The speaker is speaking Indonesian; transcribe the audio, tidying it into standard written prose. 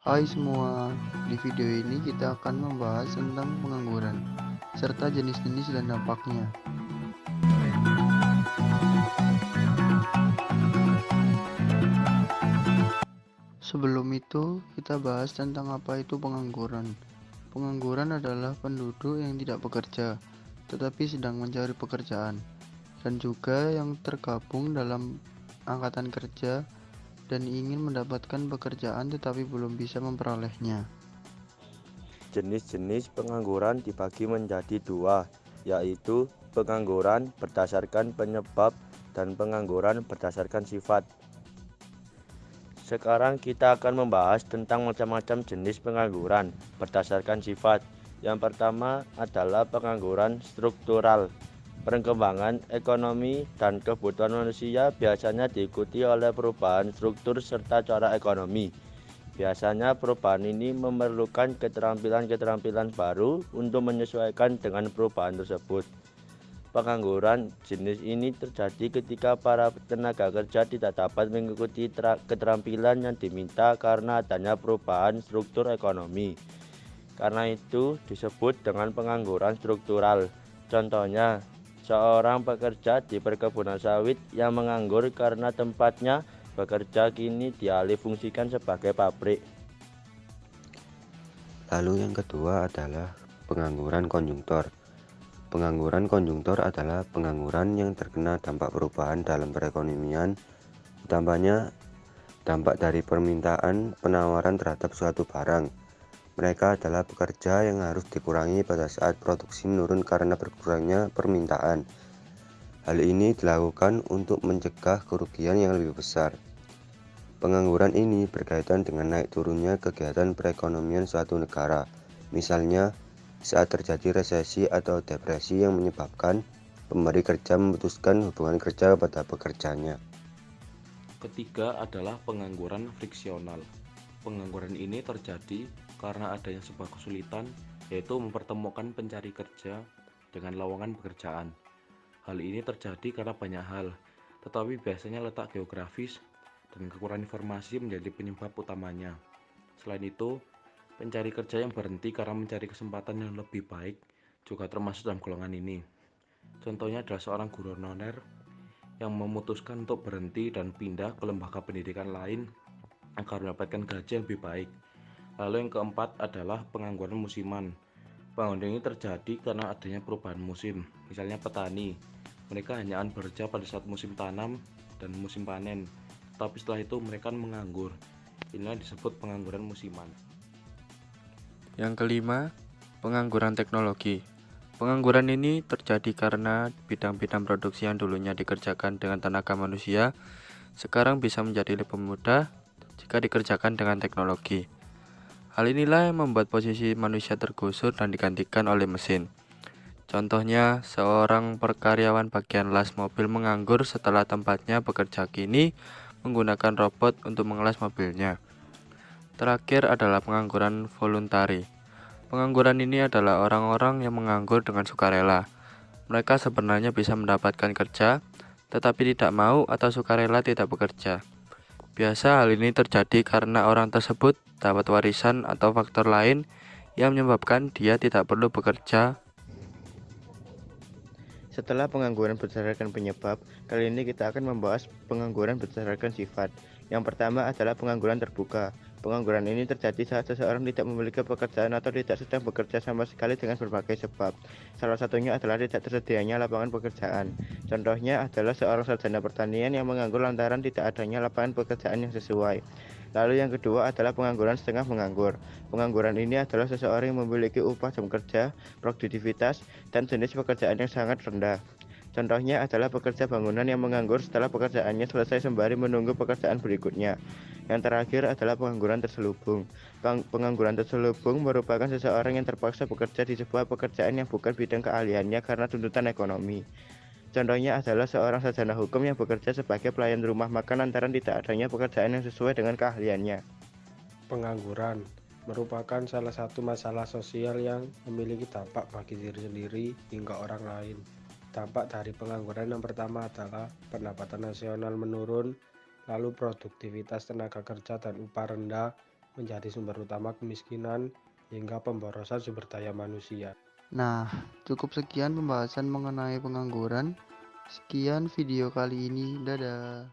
Hai semua, di video ini kita akan membahas tentang pengangguran, serta jenis-jenis dan dampaknya. Sebelum itu, kita bahas tentang apa itu pengangguran. Pengangguran adalah penduduk yang tidak bekerja, tetapi sedang mencari pekerjaan, dan juga yang tergabung dalam angkatan kerja dan ingin mendapatkan pekerjaan tetapi belum bisa memperolehnya. Jenis-jenis pengangguran dibagi menjadi dua, yaitu pengangguran berdasarkan penyebab dan pengangguran berdasarkan sifat. Sekarang kita akan membahas tentang macam-macam jenis pengangguran berdasarkan sifat. Yang pertama adalah pengangguran struktural. Perkembangan ekonomi dan kebutuhan manusia biasanya diikuti oleh perubahan struktur serta cara ekonomi. Biasanya perubahan ini memerlukan keterampilan-keterampilan baru untuk menyesuaikan dengan perubahan tersebut. Pengangguran jenis ini terjadi ketika para tenaga kerja tidak dapat mengikuti keterampilan yang diminta karena adanya perubahan struktur ekonomi. Karena itu disebut dengan pengangguran struktural. Contohnya, seorang pekerja di perkebunan sawit yang menganggur karena tempatnya bekerja kini dialihfungsikan sebagai pabrik. Lalu yang kedua adalah pengangguran konjungtor. Pengangguran konjungtor adalah pengangguran yang terkena dampak perubahan dalam perekonomian, utamanya dampak dari permintaan penawaran terhadap suatu barang. Mereka adalah pekerja yang harus dikurangi pada saat produksi menurun karena berkurangnya permintaan. Hal ini dilakukan untuk mencegah kerugian yang lebih besar. Pengangguran ini berkaitan dengan naik turunnya kegiatan perekonomian suatu negara. Misalnya, saat terjadi resesi atau depresi yang menyebabkan pemberi kerja memutuskan hubungan kerja pada pekerjanya. Ketiga adalah pengangguran friksional. Pengangguran ini terjadi karena adanya sebuah kesulitan, yaitu mempertemukan pencari kerja dengan lowongan pekerjaan. Hal ini terjadi karena banyak hal, tetapi biasanya letak geografis dan kekurangan informasi menjadi penyebab utamanya. Selain itu, pencari kerja yang berhenti karena mencari kesempatan yang lebih baik juga termasuk dalam golongan ini. Contohnya adalah seorang guru honorer yang memutuskan untuk berhenti dan pindah ke lembaga pendidikan lain agar mendapatkan gaji yang lebih baik. Lalu yang keempat adalah pengangguran musiman. Pengangguran ini terjadi karena adanya perubahan musim. Misalnya petani, mereka hanya akan bekerja pada saat musim tanam dan musim panen, tapi setelah itu mereka menganggur. Inilah disebut pengangguran musiman. Yang kelima, pengangguran teknologi. Pengangguran ini terjadi karena bidang-bidang produksi yang dulunya dikerjakan dengan tenaga manusia, sekarang bisa menjadi lebih mudah jika dikerjakan dengan teknologi. Hal inilah yang membuat posisi manusia tergusur dan digantikan oleh mesin. Contohnya, seorang karyawan bagian las mobil menganggur setelah tempatnya bekerja kini menggunakan robot untuk mengelas mobilnya. Terakhir adalah pengangguran voluntari. Pengangguran ini adalah orang-orang yang menganggur dengan sukarela. Mereka sebenarnya bisa mendapatkan kerja, tetapi tidak mau atau sukarela tidak bekerja. Biasa hal ini terjadi karena orang tersebut dapat warisan atau faktor lain yang menyebabkan dia tidak perlu bekerja. Setelah pengangguran berdasarkan penyebab, kali ini kita akan membahas pengangguran berdasarkan sifat. Yang pertama adalah pengangguran terbuka. Pengangguran ini terjadi saat seseorang tidak memiliki pekerjaan atau tidak sedang bekerja sama sekali dengan berbagai sebab. Salah satunya adalah tidak tersedianya lapangan pekerjaan. Contohnya adalah seorang sarjana pertanian yang menganggur lantaran tidak adanya lapangan pekerjaan yang sesuai. Lalu yang kedua adalah pengangguran setengah menganggur. Pengangguran ini adalah seseorang yang memiliki upah jam kerja, produktivitas, dan jenis pekerjaan yang sangat rendah. Contohnya adalah pekerja bangunan yang menganggur setelah pekerjaannya selesai sembari menunggu pekerjaan berikutnya. Yang terakhir adalah pengangguran terselubung. Pengangguran terselubung merupakan seseorang yang terpaksa bekerja di sebuah pekerjaan yang bukan bidang keahliannya karena tuntutan ekonomi. Contohnya adalah seorang sarjana hukum yang bekerja sebagai pelayan rumah makan lantaran tidak adanya pekerjaan yang sesuai dengan keahliannya. Pengangguran merupakan salah satu masalah sosial yang memiliki dampak bagi diri sendiri hingga orang lain. Dampak dari pengangguran yang pertama adalah pendapatan nasional menurun, lalu produktivitas tenaga kerja dan upah rendah, menjadi sumber utama kemiskinan hingga pemborosan sumber daya manusia. Nah, cukup sekian pembahasan mengenai pengangguran. Sekian video kali ini. Dadah.